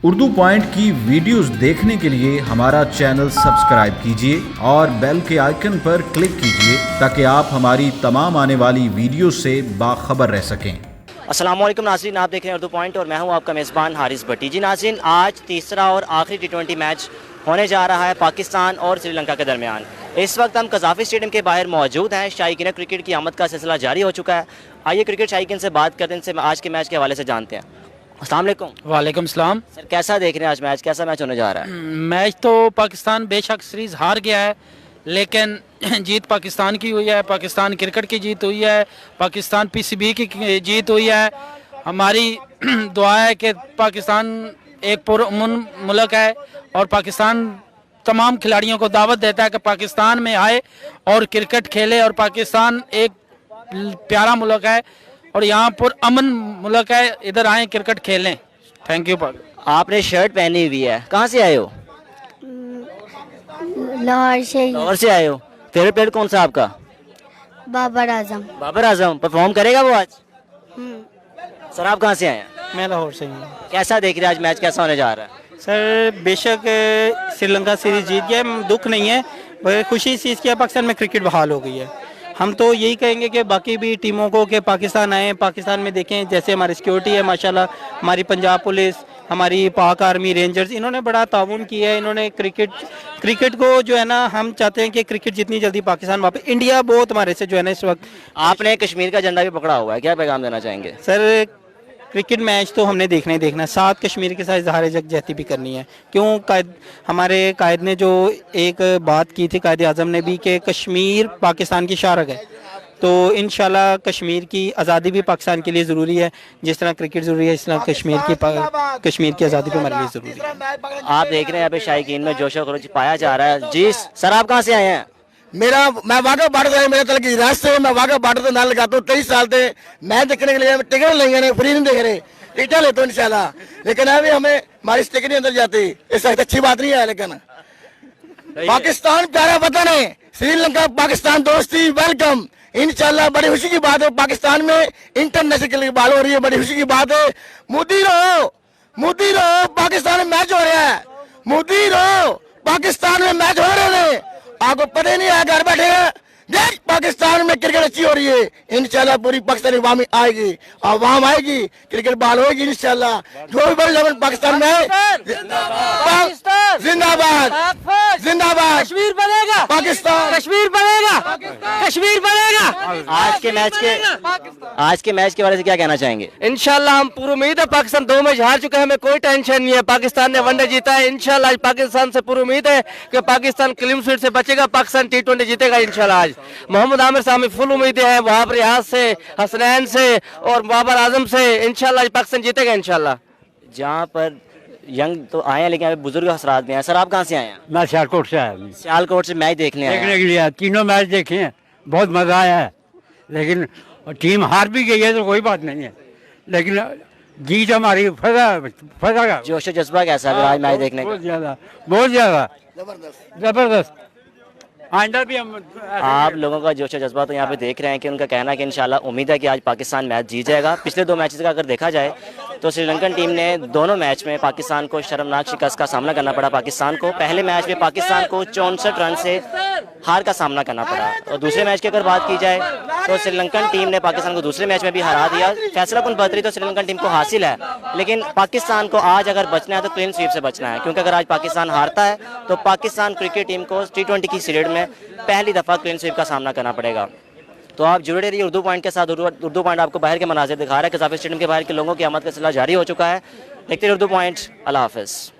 Urdu point की videos देखने के लिए हमारा चैनल सब्सक्राइब कीजिए और बेल के आइकन पर क्लिक कीजिए ताकि आप हमारी तमाम आने वाली वीडियो से बाखबर रह सकें। अस्सलाम वालेकुम नाज़रीन, आप देख रहे हैं उर्दू पॉइंट और मैं हूं आपका मेज़बान हारिस भट्टी। जी नाज़रीन, आज तीसरा और आखिरी T20 मैच होने जा रहा है पाकिस्तान और श्रीलंका के दरमियान। इस वक्त हम कज़ाफ़ी स्टेडियम के बाहर मौजूद हैं। शायकीन क्रिकेट की आमद का सिलसिला जारी हो चुका है। आइए क्रिकेट शायकीन से बात करते हैं, इनसे आज के मैच के हवाले से जानते हैं। अस्सलाम वालेकुम। वालेकुम सलाम। सर, कैसा देख रहे हैं आज मैच, कैसा मैच होने जा रहा है? मैच तो पाकिस्तान बेशक सीरीज़ हार गया है, लेकिन जीत पाकिस्तान की हुई है। पाकिस्तान क्रिकेट की जीत हुई है, पाकिस्तान पीसीबी की जीत हुई है। हमारी दुआ है कि पाकिस्तान एक पुरअमन मुल्क है और पाकिस्तान तमाम खिलाड़ियों को दावत देता है कि पाकिस्तान में आए और क्रिकेट खेले। और पाकिस्तान एक प्यारा मुल्क है और यहाँ पर अमन मुल्क है, इधर आए क्रिकेट खेलें। Thank you. आपने शर्ट पहनी हुई है, कहाँ से आए हो? लाहौर से। लाहौर से आए हो। फेवरेट प्लेयर कौन सा आपका? बाबर आजम। बाबर आजम परफॉर्म करेगा वो आज? सर, आप कहाँ से आए हैं? मैं लाहौर से हूँ। कैसा देख रहे हैं आज मैच, कैसा होने जा रहा है? सर बेशक श्रीलंका सीरीज जीत गया, दुख नहीं है, मगर खुशी इस चीज़ की है पाकिस्तान में क्रिकेट बहाल हो गई है। हम तो यही कहेंगे कि बाकी भी टीमों को कि पाकिस्तान आए, पाकिस्तान में देखें जैसे हमारी सिक्योरिटी है माशाल्लाह, हमारी पंजाब पुलिस, हमारी पाक आर्मी, रेंजर्स, इन्होंने बड़ा ताउन किया है। इन्होंने क्रिकेट को जो है ना, हम चाहते हैं कि क्रिकेट जितनी जल्दी पाकिस्तान वापस, इंडिया बहुत हमारे से जो है ना इस वक्त। आपने कश्मीर का झंडा भी पकड़ा हुआ है, क्या पैगाम देना चाहेंगे? सर क्रिकेट मैच तो हमने देखना ही देखना है, साथ कश्मीर के साथ इजहार यकजहती भी करनी है। क्यों हमारे कायद ने जो एक बात की थी, कायद आज़म ने भी, कि कश्मीर पाकिस्तान की शारक है, तो इंशाल्लाह कश्मीर की आज़ादी भी पाकिस्तान के लिए ज़रूरी है। जिस तरह क्रिकेट ज़रूरी है, इस तरह कश्मीर की आज़ादी भी हमारे लिए ज़रूरी है। आप देख रहे हैं यहाँ पे शायकीन में जोश और खरोश पाया जा रहा है। जी सर, आप कहाँ से आए हैं? मैं वाघा बॉर्डर से, मेरे तल की रास्ते मैं वाघा बॉर्डर से नाल लगाता हूँ। 23 साल से मैच देखने के लिए टिकट लेंगे, फ्री नहीं देख रहे, टिकट लेते इंशाल्लाह, लेकिन अभी हमें हमारी टिकट नहीं अंदर जाती। इस अच्छी बात नहीं है, लेकिन पाकिस्तान प्यारा वतन है, श्रीलंका पाकिस्तान दोस्ती वेलकम। इंशाल्लाह बड़ी खुशी की बात है, पाकिस्तान में इंटरनेशनल बाल हो रही है, बड़ी खुशी की बात है। मोदी रहो, पाकिस्तान में मैच हो रहा है, मोदी रहो, पाकिस्तान में मैच हो रहे हैं। आपको पता ही नहीं है, घर बैठे हैं, देख पाकिस्तान में क्रिकेट अच्छी हो रही है। इंशाल्लाह पूरी पाकिस्तानी अवामी आएगी, अवाम आएगी, क्रिकेट बहाल होगी इंशाल्लाह। जो भी बड़े लेवल पाकिस्तान में है, जिंदाबाद जिंदाबाद, कश्मीर बनेगा, पाकिस्तान कश्मीर बनेगा, कश्मीर बनेगा। आज के मैच के बारे में क्या कहना चाहेंगे? इंशाल्लाह हम पूरी उम्मीद है, पाकिस्तान 2 मैच हार चुका है, हमें कोई टेंशन नहीं है। पाकिस्तान ने वनडे जीता है, इंशाल्लाह पाकिस्तान से पूरी उम्मीद है कि पाकिस्तान क्लीन स्वीप से बचेगा, पाकिस्तान T20 जीतेगा इंशाल्लाह। आज मोहम्मद आमिर साहब में फुल उम्मीदें हैं, वहाब रियाज से, हसनैन से और बाबर आजम से, इंशाल्लाह पाकिस्तान जीतेगा इंशाल्लाह। जहाँ पर यंग तो आए हैं, लेकिन अभी बुजुर्ग हसरात भी हैं। सर, आप कहाँ से आए हैं? मैं सियालकोट से आया हूँ। सियालकोट से मैच देखने आए देखने हैं। के लिए तीनों मैच देखे हैं, बहुत मजा आया है, लेकिन टीम हार भी गई है तो कोई बात नहीं है, लेकिन जीत हमारी फजा। जोश जज्बा कैसा है आज मैच देखने का? बहुत ज्यादा जबरदस्त। आइंदा भी हम आप लोगों का जोश जज्बा तो यहाँ पे देख रहे हैं कि उनका कहना है कि इंशाल्लाह उम्मीद है कि आज पाकिस्तान मैच जीत जाएगा। पिछले 2 मैचेस का अगर देखा जाए तो श्रीलंकन टीम ने दोनों मैच में पाकिस्तान को शर्मनाक शिकस्त का सामना करना पड़ा। पाकिस्तान को पहले मैच में पाकिस्तान को 64 रन से हार का सामना करना पड़ा, और दूसरे मैच की अगर बात की जाए तो श्रीलंकन टीम ने पाकिस्तान को दूसरे मैच में भी हरा दिया। फैसलाकुन बढ़तरी तो श्रीलंकन टीम को हासिल है, लेकिन पाकिस्तान को आज अगर बचना है तो क्लीन स्वीप से बचना है, क्योंकि अगर आज पाकिस्तान हारता है तो पाकिस्तान क्रिकेट टीम को T20 की सीरीज में पहली दफ़ा क्लीन स्वीप का सामना करना पड़ेगा। तो आप जुड़े रहिए उर्दू पॉइंट के साथ। उर्दू पॉइंट आपको बाहर के मनाजिर दिखा रहा है, कज़ाफ़ी स्टेडियम के बाहर के लोगों की आमद का सिलसिला जारी हो चुका है। देखते रहिए उर्दू पॉइंट। अल्लाह हाफ़िज़।